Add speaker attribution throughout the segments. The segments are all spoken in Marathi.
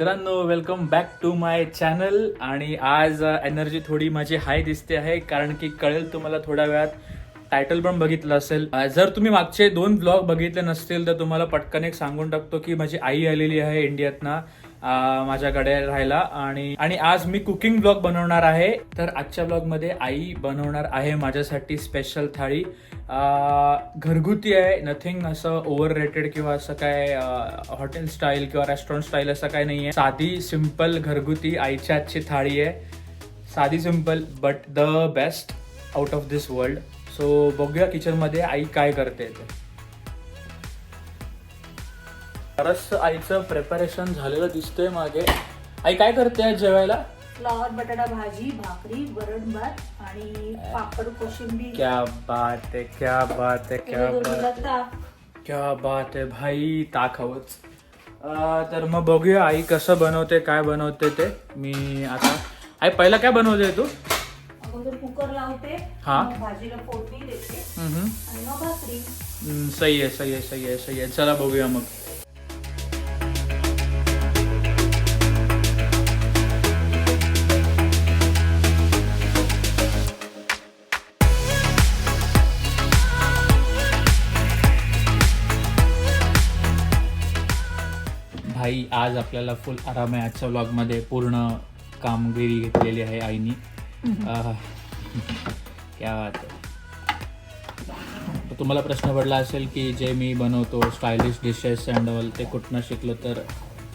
Speaker 1: मित्रांनो, welcome back to my channel. आणि आज एनर्जी थोडी माझी हाय दिसते आहे, कारण की कळेल तुम्हाला थोड्या वेळात. टायटल पण बघितलं असेल. जर तुम्ही मागचे 2 ब्लॉग बघितले नसतील तर तुम्हाला पटकन एक सांगून टाकतो की माझी आई आलेली आहे इंडियातनं माझ्याकडे राहायला. आणि आज मी कुकिंग ब्लॉग बनवणार आहे. तर आजच्या ब्लॉगमध्ये आई बनवणार आहे माझ्यासाठी स्पेशल थाळी. घरगुती आहे, नथिंग असं ओव्हर रेटेड किंवा असं काय हॉटेल स्टाईल किंवा रेस्टॉरंट स्टाईल असं काय नाही आहे. साधी सिंपल घरगुती आईच्या हातची थाळी आहे. साधी simple but the best out of this world. So बघूया किचनमध्ये आई काय करते ते. बरंच आईचं प्रिपरेशन झालेलं दिसतंय मागे. आई काय करते जेवायला?
Speaker 2: फ्लॉवर बटाटा भाजी, भाकरी, वरण भात आणि पापड कोशिंबीर.
Speaker 1: क्या बात है, क्या बात है, क्या बात है भाई. ताक हवंच. तर मग बघूया आई कसं बनवते, काय बनवते ते. मी आता आई पहिला काय बनवते तू?
Speaker 2: अगोदर कुकर लावते,
Speaker 1: हा.
Speaker 2: मग भाजीला फोडणी देते आणि मग भाकरी.
Speaker 1: सही आहे, सही आहे, सही आहे, सही आहे. चला बघूया मग. भाई आज आपल्याला फुल आराम आहे. आजच्या व्लॉगमध्ये पूर्ण कामगिरी घेतलेली आहे आईनी. क्या बात आहे. तर तुम्हाला प्रश्न पडला असेल की जे मी बनवतो स्टायलिश डिशेस अँड ऑल ते कुठनं शिकलो, तर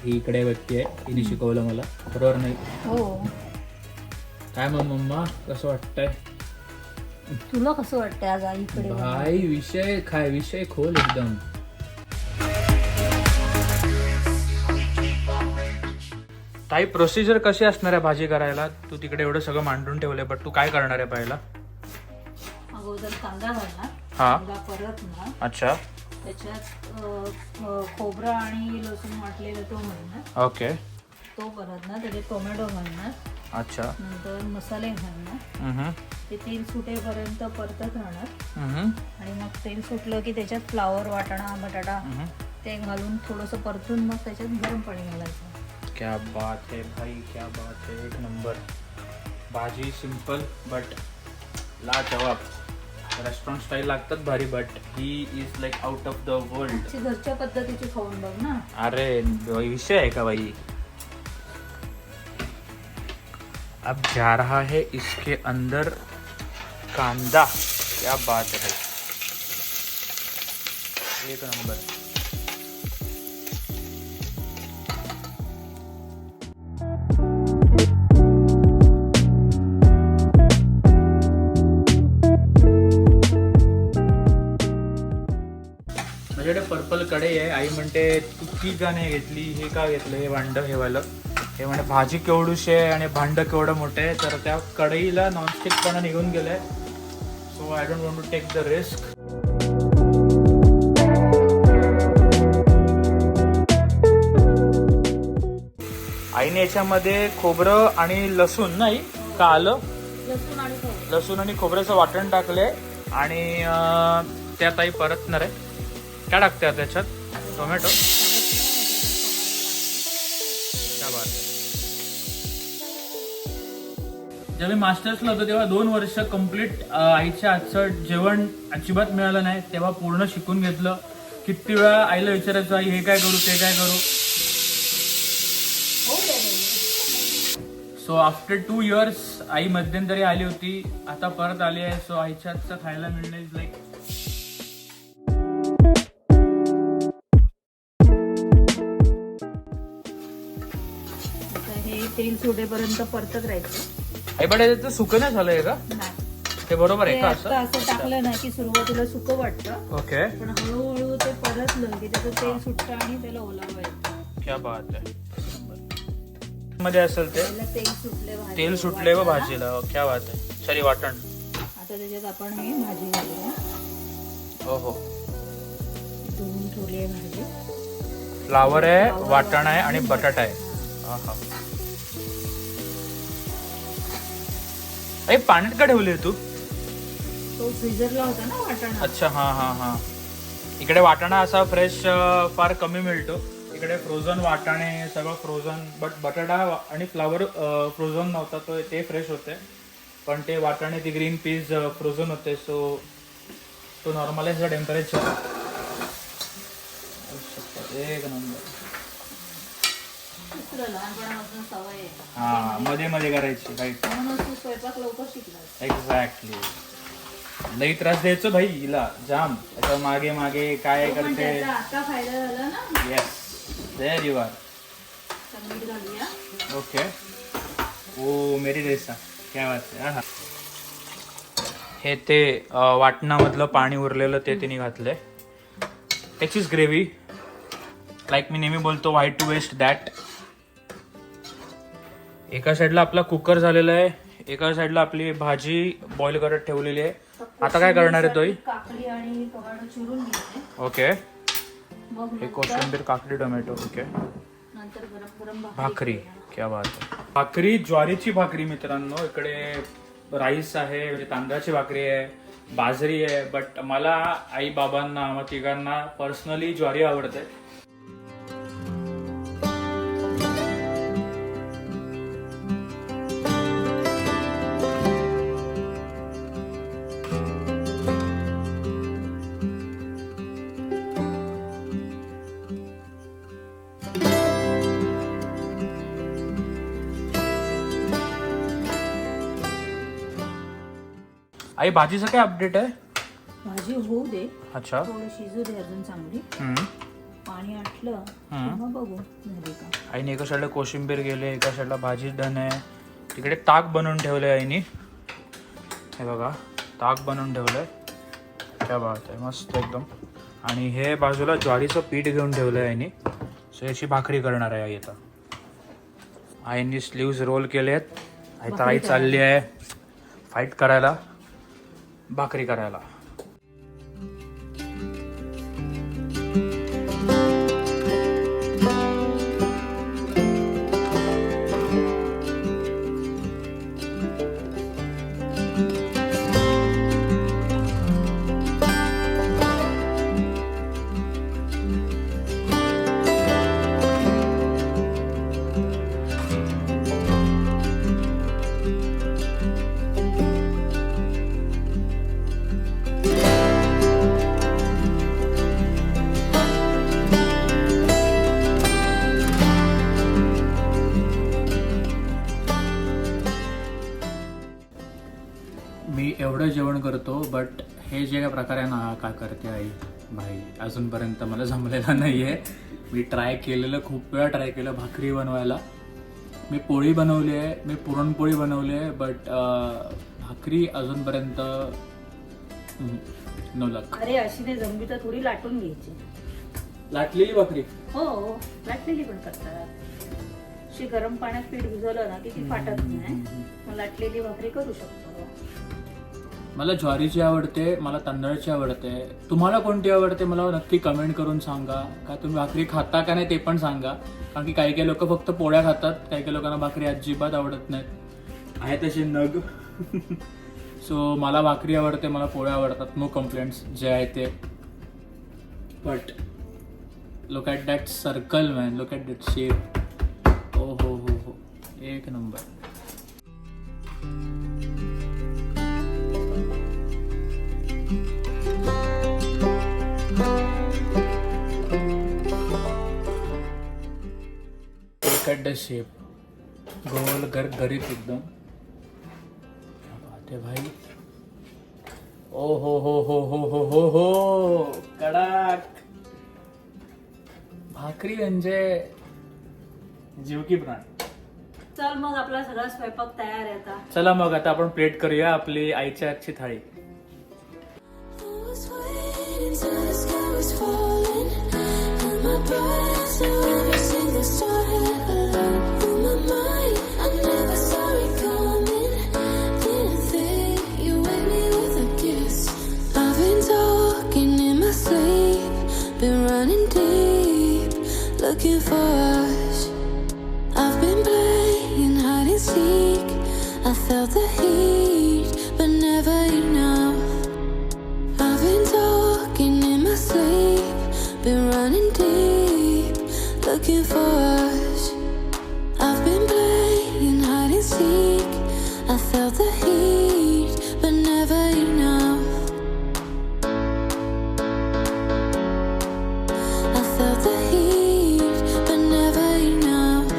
Speaker 1: ही इकडे व्यक्ती आहे, तिने शिकवलं मला. बरोबर नाही?
Speaker 2: हो.
Speaker 1: काय मग मम्मा, कसं वाटतंय?
Speaker 2: तुला कसं वाटतंय आज आईकडे?
Speaker 1: भाई विषय खोल एकदम. ताई, प्रोसिजर कशी असणार आहे भाजी करायला? तू तिकडे एवढं सगळं मांडून ठेवलंय, बट तू काय करणार आहे पहिला?
Speaker 2: अगोदर कांदा घालणार,
Speaker 1: हा.
Speaker 2: कांदा परतणार,
Speaker 1: अच्छा.
Speaker 2: त्याच्यात खोबरं आणि लसूण वाटलेलं तो घालणार.
Speaker 1: ओके.
Speaker 2: तो परतणार, त्याच्यात टोमॅटो घालणार.
Speaker 1: अच्छा.
Speaker 2: नंतर मसाले घालणार. ते तेल सुटेपर्यंत परतत राहणार. आणि मग तेल सुटलं की त्याच्यात फ्लावर, वाटाणा, बटाटा ते घालून थोडंसं परतून मग त्याच्यात गरम पाणी घालायचं.
Speaker 1: क्या बात है भाई, क्या बात है. एक नंबर भाजी. सिंपल बट लाजवाब. रेस्टॉरंट स्टाईल लागतात भारी, but he is like out of the world.
Speaker 2: घरच्या पद्धतीची खाऊन बघ ना.
Speaker 1: अरे विषय है का भाई. अब जा रहा है इसके अंदर कांदा. क्या बात है भाई, एक नंबर. माझ्याकडे पर्पल कढई आहे. आई म्हणते तू ती का नाही घेतली, हे का घेतलं, हे भांड हेवायला. हे म्हणजे भाजी केवढूशी आहे आणि भांड केवढं मोठं आहे, तर त्या कढईला नॉनस्टिकपणा निघून गेलाय. So I don't want to take the risk. आईने याच्यामध्ये खोबरं आणि लसूण नाही का आलं, लसूण आणि खोबऱ्याचं वाटण टाकलंय. आणि त्यात आई परतणार आहे. काय टाकते त्याच्यात? टोमॅटो. क्या बात आहे. जेव्हा मी मास्टर्सला होतो तेव्हा 2 वर्ष कम्प्लीट आईच्या हातचं जेवण अजिबात मिळालं नाही. तेव्हा पूर्ण शिकून घेतलं. किती वेळा आईला विचारायचं, आई हे काय करू, ते काय करू. सो आफ्टर 2 years आई मध्यंतरी आली होती, आता परत आली आहे. सो आईच्या हातचं खायला मिळणं इज लाईक.
Speaker 2: तेल सुटेपर्यंत परतत राहायचं.
Speaker 1: आई बटाट्याचं सुकं नाही झालंय का? ते बरोबर आहे का?
Speaker 2: असं टाकलं ना की सुरुवातीला सुकं वाटतं.
Speaker 1: ओके.
Speaker 2: पण हळूहळू ते परतलं की त्याचं तेल सुटतं आणि त्याला ओलावा येतो.
Speaker 1: क्या बात आहे. मध्ये असेल ते तेल सुटले व भाजीला. क्या बात आहे. सॉरी, वाटण.
Speaker 2: आता त्याच्यात आपण हे भाजी घालूया.
Speaker 1: हो हो.
Speaker 2: धुवून ठेवली आहे भाजी.
Speaker 1: फ्लावर आहे, वाटण आहे आणि बटाटा आहे. अरे पाण्यात का ठेवले तू?
Speaker 2: तो फ्रीजरला होता ना वाटाणा.
Speaker 1: अच्छा, हा हा हा. इकडे वाटाणा असा फ्रेश फार कमी मिळतो. इकडे फ्रोझन वाटाणे सगळं फ्रोझन, बट बटाटा आणि फ्लावर फ्रोझन नव्हता, तो ते फ्रेश होते, पण ते वाटाणे ते ग्रीन पीस फ्रोझन होते. सो तो नॉर्मलाइज टेम्परेचर. एक नंबर.
Speaker 2: लहानपणापासून सवय आहे.
Speaker 1: हा, मध्ये मध्ये करायची. राईट,
Speaker 2: म्हणूनच तू स्वयंपाक लवकर शिकला.
Speaker 1: एक्झॅक्टली. लई त्रास द्यायचो भाई हिला जाम, त्याच्या मागे मागे काय करते.
Speaker 2: आता फायदा झाला ना.
Speaker 1: Yes, there you are.
Speaker 2: मीठ घालूया.
Speaker 1: ओके. ओ मेरी रेसा काय वाटते. हा, हे ते वाटणामधलं पाणी उरलेलं ते तिने घातलंय. त्याचीच ग्रेव्ही, लाईक मी नेहमी बोलतो, व्हाय टू वेस्ट दॅट. एका साईडला आपला कुकर झालेला आहे, एका साईडला आपली भाजी बॉईल करत ठेवलेली आहे. आता काय करणार आहे तोही.
Speaker 2: काकडी आणि टोमॅटो चिरून घेते.
Speaker 1: ओके.
Speaker 2: मग
Speaker 1: हे कोशिंबीर, काकडी, टोमॅटो. ओके.
Speaker 2: नंतर गरम गरम
Speaker 1: भाकरी. क्या बात आहे. भाकरी ज्वारीची भाकरी मित्रांनो. इकडे राईस आहे, म्हणजे तांदळाची भाकरी आहे, बाजरी आहे, बट मला आई बाबांना आम्हा तिघांना पर्सनली ज्वारी आवडते. आई भाजीचं काय अपडेट आहे.
Speaker 2: भाजी होऊ दे.
Speaker 1: अच्छा.
Speaker 2: थोडं शिजू दे अजून चांगली. पाणी आटलं मग बघू झाली का.
Speaker 1: आईने एका साईडला कोशिंबीर गेले, एका साईडला भाजी डन आहे. तिकडे ताक बनवून ठेवलंय आईने. हे बघा, ताक बनवून ठेवलंय. क्या बात आहे, मस्त एकदम. आणि हे बाजूला ज्वारीचं पीठ घेऊन ठेवलंय आईने. सो याची भाकरी करणार आहे आई आता. आईने स्लीव्स रोल केलेत. आता आई चालली आहे फाईट करायला, भाकरी करायला. मी एवढं जेवण करतो, बट हे जे काय प्रकार आहे ना, हा का करते आई भाई, अजूनपर्यंत मला जमलेला नाही आहे. मी ट्राय केलेलं, खूप वेळा ट्राय केलं भाकरी बनवायला. मी पोळी बनवली आहे, मी पुरणपोळी बनवली आहे, बट भाकरी अजूनपर्यंत नो लक.
Speaker 2: अरे अशी नाही जमली तर थोडी लाटून घ्यायची.
Speaker 1: लाटलेली भाकरी.
Speaker 2: हो, लाटलेली पण करतात. अशी गरम पाण्यात पीठ भिजवलं ना की ती फाटत नाही. मग लाटलेली भाकरी करू शकतो.
Speaker 1: मला ज्वारीची आवडते, मला तांदळाची आवडते. तुम्हाला कोणती आवडते मला नक्की कमेंट करून सांगा. का तुम्ही भाकरी खाता का नाही ते पण सांगा. कारण की काही काही लोक फक्त पोळ्या खातात, काही काही लोकांना भाकरी अजिबात आवडत नाहीत. आहे तसे नग. सो मला भाकरी आवडते, मला पोळ्या आवडतात. नो कंप्लेंट्स जे आहे ते. But look at that circle man, look at that shape. ओ हो हो हो, एक नंबर. कट द शेप, गोल गरीब एकदम. क्या बात है भाई. ओ हो हो हो हो हो हो हो, कडक भाकरी म्हणजे जीव की प्राण.
Speaker 2: चल मग आपला सगळा स्वयंपाक तयार आहे आता.
Speaker 1: चला मग आता आपण प्लेट करूया आपली आईच्या हातची थाळी.
Speaker 3: Looking for us, I've been playing hide and seek. I felt the heat, but never enough. I've been talking in my sleep, been running deep. looking for us. I've been playing hide and seek. I felt the heat, but never enough. I felt the heat, but never enough.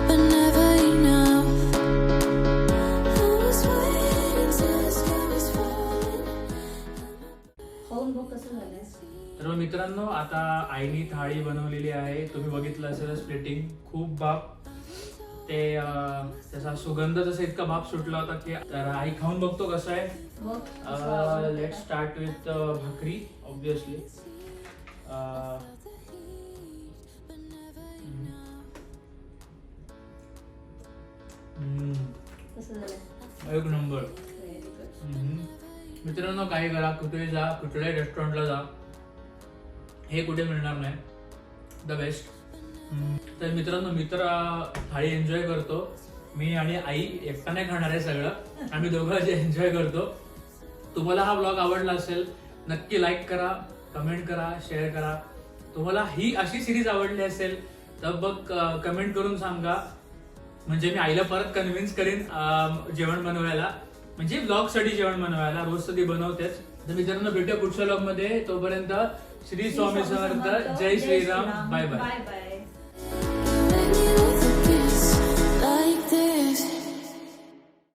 Speaker 3: But never enough. I was waiting till the sky was falling.
Speaker 2: खाऊन बघ कसं झालंय.
Speaker 1: तर मित्रांनो, आता आईनी थाळी बनवलेली आहे. तुम्ही बघितलं असेल स्प्लिटिंग, खूप बाप ते त्याचा सुगंध जसा इतका बाप सुटला होता की. तर आई खाऊन बघतो कसं आहे.
Speaker 2: बघ
Speaker 1: लेट स्टार्ट विथ भाकरी ऑब्विसली.
Speaker 2: कसं झालंय.
Speaker 1: एक नंबर.
Speaker 2: Very good.
Speaker 1: मित्रांनो, काही करा, कुठेही जा, कुठल्याही रेस्टॉरंटला जा, हे कुठे मिळणार नाही. The best. तर मित्रांनो, मित्र थाळी एन्जॉय करतो. मी आणि आई एकटा नाही खाणार आहे सगळं, आम्ही दोघं जे एन्जॉय करतो. तुम्हाला हा ब्लॉग आवडला असेल नक्की लाईक करा, कमेंट करा, शेअर करा. तुम्हाला ही अशी सिरीज आवडली असेल तर बघ कमेंट करून सांगा, म्हणजे मी आईला परत कन्व्हिन्स करीन जेवण बनवायला, म्हणजे ब्लॉग साठी जेवण बनवायला. रोज तर ती बनवतेच. तर मित्रांनो, भेटूया पुढच्या ब्लॉग मध्ये. तोपर्यंत श्री स्वामी समर्थ, जय Shriram, bye bye.
Speaker 2: Bye bye.